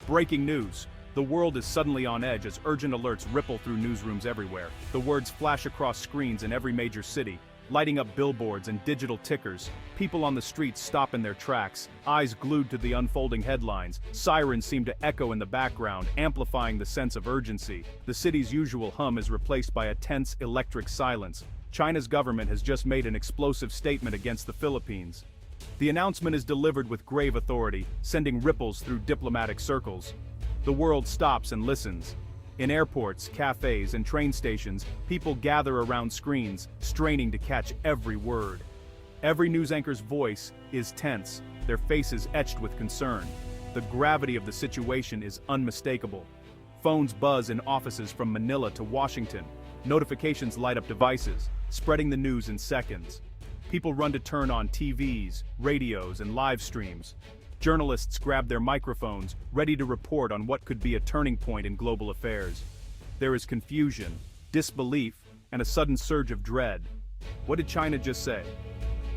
Breaking news. The world is suddenly on edge as urgent alerts ripple through newsrooms everywhere. The words flash across screens in every major city, lighting up billboards and digital tickers. People on the streets stop in their tracks, eyes glued to the unfolding headlines. Sirens seem to echo in the background, amplifying the sense of urgency. The city's usual hum is replaced by a tense, electric silence. China's government has just made an explosive statement against the Philippines. The announcement is delivered with grave authority, sending ripples through diplomatic circles. The world stops and listens. In airports, cafes, and train stations, people gather around screens, straining to catch every word. Every news anchor's voice is tense, their faces etched with concern. The gravity of the situation is unmistakable. Phones buzz in offices from Manila to Washington. Notifications light up devices, spreading the news in seconds. People run to turn on TVs, radios, and live streams. Journalists grab their microphones, ready to report on what could be a turning point in global affairs. There is confusion, disbelief, and a sudden surge of dread. What did China just say?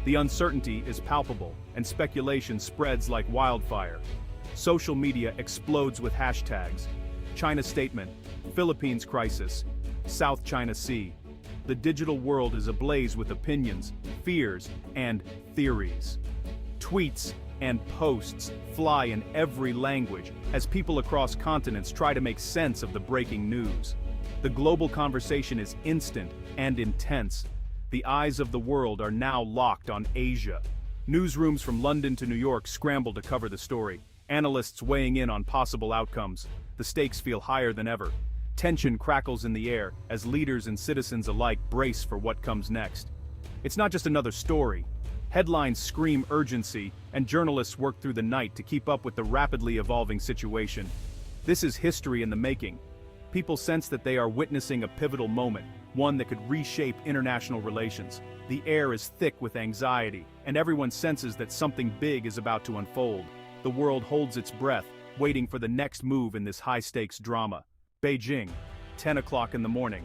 The uncertainty is palpable, and speculation spreads like wildfire. Social media explodes with hashtags. China statement, Philippines crisis, South China Sea. The digital world is ablaze with opinions, fears, and theories. Tweets and posts fly in every language as people across continents try to make sense of the breaking news. The global conversation is instant and intense. The eyes of the world are now locked on Asia. Newsrooms from London to New York scramble to cover the story, analysts weighing in on possible outcomes. The stakes feel higher than ever. Tension crackles in the air as leaders and citizens alike brace for what comes next. It's not just another story. Headlines scream urgency, and journalists work through the night to keep up with the rapidly evolving situation. This is history in the making. People sense that they are witnessing a pivotal moment, one that could reshape international relations. The air is thick with anxiety, and everyone senses that something big is about to unfold. The world holds its breath, waiting for the next move in this high-stakes drama. Beijing, 10 o'clock in the morning.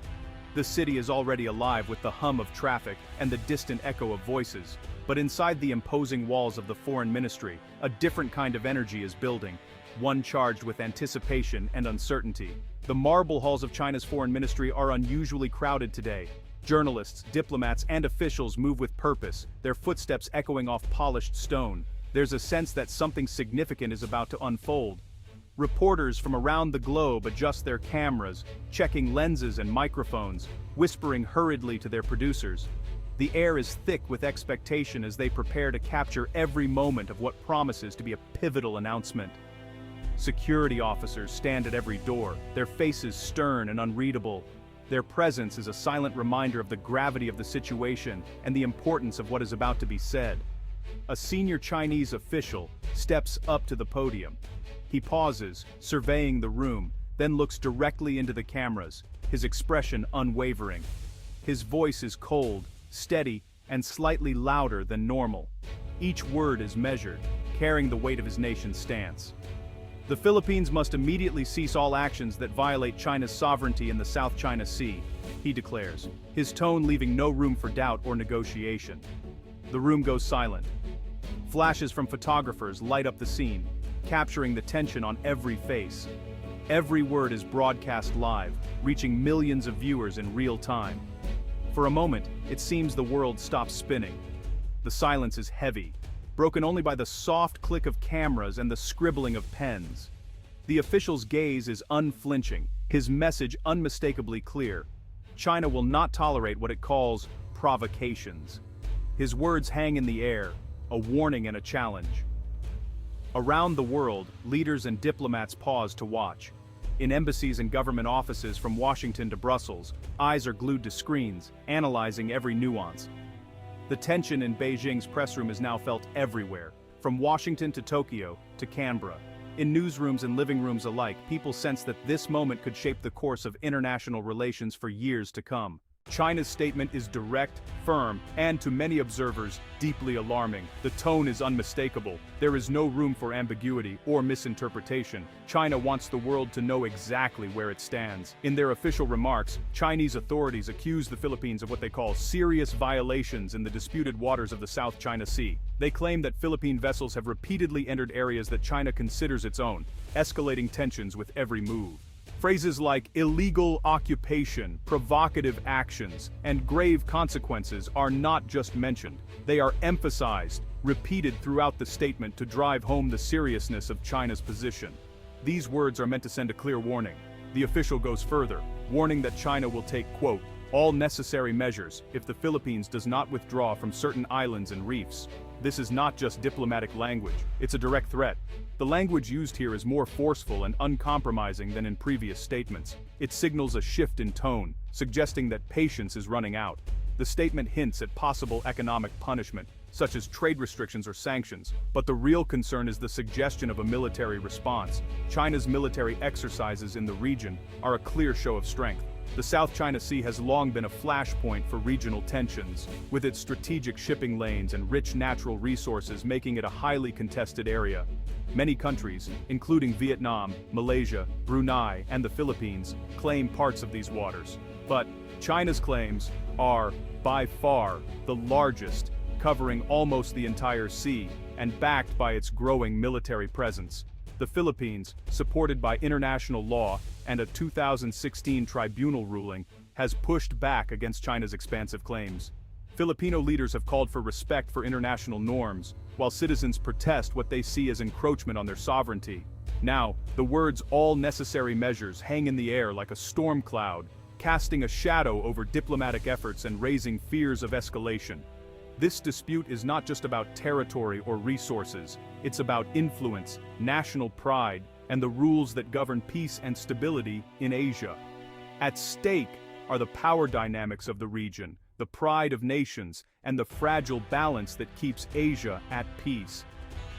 The city is already alive with the hum of traffic and the distant echo of voices. But inside the imposing walls of the foreign ministry, a different kind of energy is building, one charged with anticipation and uncertainty. The marble halls of China's foreign ministry are unusually crowded today. Journalists, diplomats, and officials move with purpose, their footsteps echoing off polished stone. There's a sense that something significant is about to unfold. Reporters from around the globe adjust their cameras, checking lenses and microphones, whispering hurriedly to their producers. The air is thick with expectation as they prepare to capture every moment of what promises to be a pivotal announcement. Security officers stand at every door, their faces stern and unreadable. Their presence is a silent reminder of the gravity of the situation and the importance of what is about to be said. A senior Chinese official steps up to the podium. He pauses, surveying the room, then looks directly into the cameras, his expression unwavering. His voice is cold, steady, and slightly louder than normal. Each word is measured, carrying the weight of his nation's stance. The Philippines must immediately cease all actions that violate China's sovereignty in the South China Sea, he declares, his tone leaving no room for doubt or negotiation. The room goes silent. Flashes from photographers light up the scene, capturing the tension on every face. Every word is broadcast live, reaching millions of viewers in real time. For a moment, it seems the world stops spinning. The silence is heavy, broken only by the soft click of cameras and the scribbling of pens. The official's gaze is unflinching, his message unmistakably clear. China will not tolerate what it calls provocations. His words hang in the air, a warning and a challenge. Around the world, leaders and diplomats pause to watch. In embassies and government offices from Washington to Brussels, eyes are glued to screens, analyzing every nuance. The tension in Beijing's press room is now felt everywhere, from Washington to Tokyo to Canberra. In newsrooms and living rooms alike, people sense that this moment could shape the course of international relations for years to come. China's statement is direct, firm, and to many observers, deeply alarming. The tone is unmistakable. There is no room for ambiguity or misinterpretation. China wants the world to know exactly where it stands. In their official remarks, Chinese authorities accuse the Philippines of what they call serious violations in the disputed waters of the South China Sea. They claim that Philippine vessels have repeatedly entered areas that China considers its own, escalating tensions with every move. Phrases like illegal occupation, provocative actions, and grave consequences are not just mentioned. They are emphasized, repeated throughout the statement to drive home the seriousness of China's position. These words are meant to send a clear warning. The official goes further, warning that China will take, quote, all necessary measures if the Philippines does not withdraw from certain islands and reefs. This is not just diplomatic language, it's a direct threat. The language used here is more forceful and uncompromising than in previous statements. It signals a shift in tone, suggesting that patience is running out. The statement hints at possible economic punishment, such as trade restrictions or sanctions, but the real concern is the suggestion of a military response. China's military exercises in the region are a clear show of strength. The South China Sea has long been a flashpoint for regional tensions, with its strategic shipping lanes and rich natural resources making it a highly contested area. Many countries, including Vietnam, Malaysia, Brunei, and the Philippines, claim parts of these waters. But China's claims are, by far, the largest, covering almost the entire sea, and backed by its growing military presence. The Philippines, supported by international law and a 2016 tribunal ruling, has pushed back against China's expansive claims. Filipino leaders have called for respect for international norms, while citizens protest what they see as encroachment on their sovereignty. Now, the words "all necessary measures" hang in the air like a storm cloud, casting a shadow over diplomatic efforts and raising fears of escalation. This dispute is not just about territory or resources, it's about influence, national pride, and the rules that govern peace and stability in Asia. At stake are the power dynamics of the region, the pride of nations, and the fragile balance that keeps Asia at peace.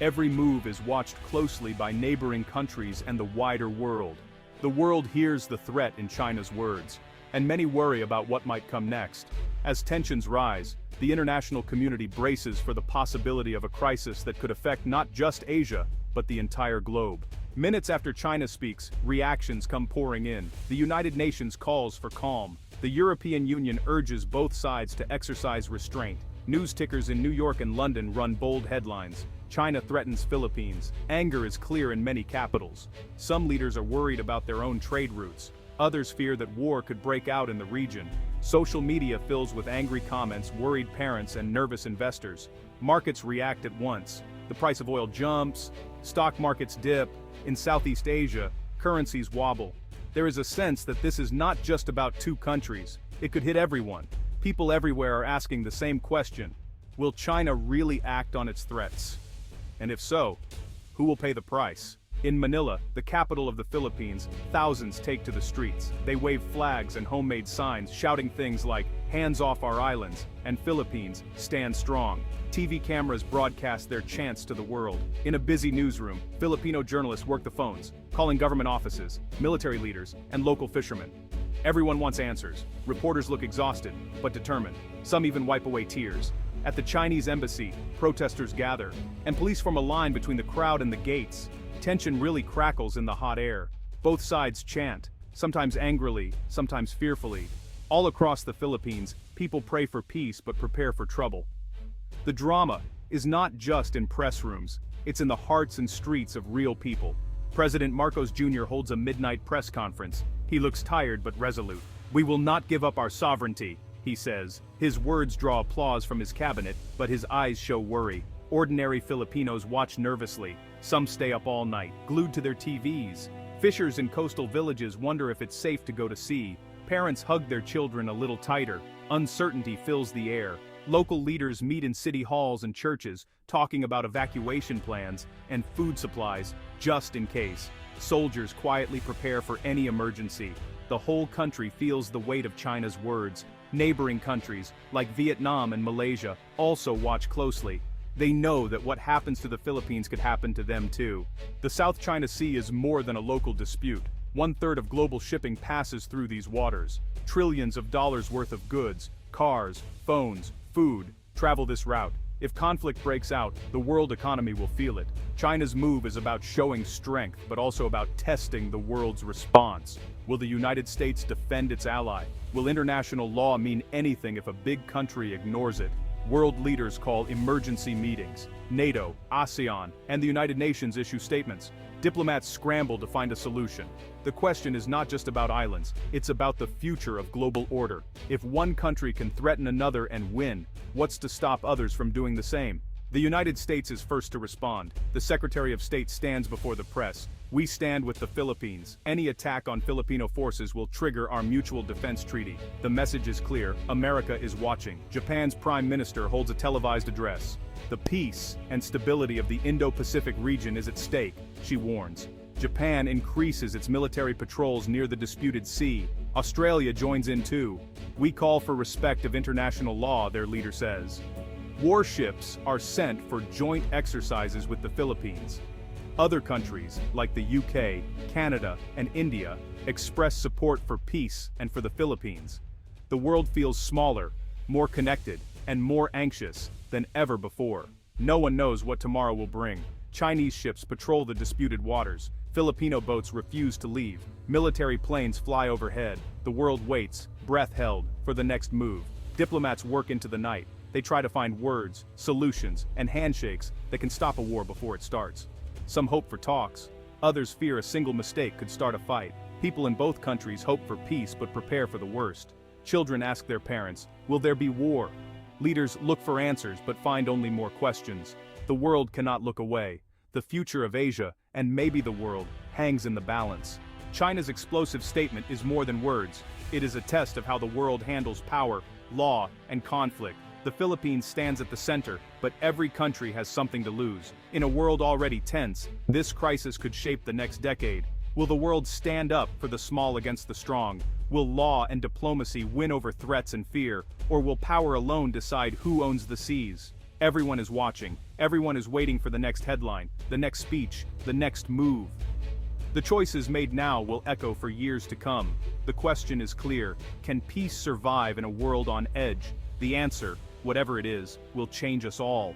Every move is watched closely by neighboring countries and the wider world. The world hears the threat in China's words, and many worry about what might come next. As tensions rise, the international community braces for the possibility of a crisis that could affect not just Asia, but the entire globe. Minutes after China speaks, reactions come pouring in. The United Nations calls for calm. The European Union urges both sides to exercise restraint. News tickers in New York and London run bold headlines. China threatens Philippines. Anger is clear in many capitals. Some leaders are worried about their own trade routes. Others fear that war could break out in the region. Social media fills with angry comments, worried parents, and nervous investors. Markets react at once. The price of oil jumps, stock markets dip. In Southeast Asia, currencies wobble. There is a sense that this is not just about two countries. It could hit everyone. People everywhere are asking the same question: will China really act on its threats? And if so, who will pay the price? In Manila, the capital of the Philippines, thousands take to the streets. They wave flags and homemade signs, shouting things like, "Hands off our islands," and "Philippines, stand strong." TV cameras broadcast their chants to the world. In a busy newsroom, Filipino journalists work the phones, calling government offices, military leaders, and local fishermen. Everyone wants answers. Reporters look exhausted, but determined. Some even wipe away tears. At the Chinese embassy, protesters gather, and police form a line between the crowd and the gates. Tension really crackles in the hot air. Both sides chant, sometimes angrily, sometimes fearfully. All across the Philippines, people pray for peace but prepare for trouble. The drama is not just in press rooms, it's in the hearts and streets of real people. President Marcos Jr. holds a midnight press conference. He looks tired but resolute. "We will not give up our sovereignty," he says. His words draw applause from his cabinet, but his eyes show worry. Ordinary Filipinos watch nervously. Some stay up all night, glued to their TVs. Fishers in coastal villages wonder if it's safe to go to sea. Parents hug their children a little tighter. Uncertainty fills the air. Local leaders meet in city halls and churches, talking about evacuation plans and food supplies, just in case. Soldiers quietly prepare for any emergency. The whole country feels the weight of China's words. Neighboring countries, like Vietnam and Malaysia, also watch closely. They know that what happens to the Philippines could happen to them too. The South China Sea is more than a local dispute. 1/3 of global shipping passes through these waters. Trillions of dollars worth of goods, cars, phones, food, travel this route. If conflict breaks out, the world economy will feel it. China's move is about showing strength, but also about testing the world's response. Will the United States defend its ally? Will international law mean anything if a big country ignores it? World leaders call emergency meetings. NATO, ASEAN, and the United Nations issue statements. Diplomats scramble to find a solution. The question is not just about islands, it's about the future of global order. If one country can threaten another and win, what's to stop others from doing the same? The United States is first to respond. The Secretary of State stands before the press. We stand with the Philippines. Any attack on Filipino forces will trigger our mutual defense treaty. The message is clear. America is watching. Japan's Prime Minister holds a televised address. The peace and stability of the Indo-Pacific region is at stake, she warns. Japan increases its military patrols near the disputed sea. Australia joins in too. We call for respect of international law, their leader says. Warships are sent for joint exercises with the Philippines. Other countries, like the UK, Canada, and India, express support for peace and for the Philippines. The world feels smaller, more connected, and more anxious than ever before. No one knows what tomorrow will bring. Chinese ships patrol the disputed waters. Filipino boats refuse to leave. Military planes fly overhead. The world waits, breath held, for the next move. Diplomats work into the night. They try to find words, solutions, and handshakes that can stop a war before it starts. Some hope for talks. Others fear a single mistake could start a fight. People in both countries hope for peace but prepare for the worst. Children ask their parents, will there be war? Leaders look for answers but find only more questions. The world cannot look away. The future of Asia, and maybe the world, hangs in the balance. China's explosive statement is more than words. It is a test of how the world handles power, law, and conflict. The Philippines stands at the center, but every country has something to lose. In a world already tense, this crisis could shape the next decade. Will the world stand up for the small against the strong? Will law and diplomacy win over threats and fear? Or will power alone decide who owns the seas? Everyone is watching. Everyone is waiting for the next headline, the next speech, the next move. The choices made now will echo for years to come. The question is clear: can peace survive in a world on edge? The answer, whatever it is, will change us all.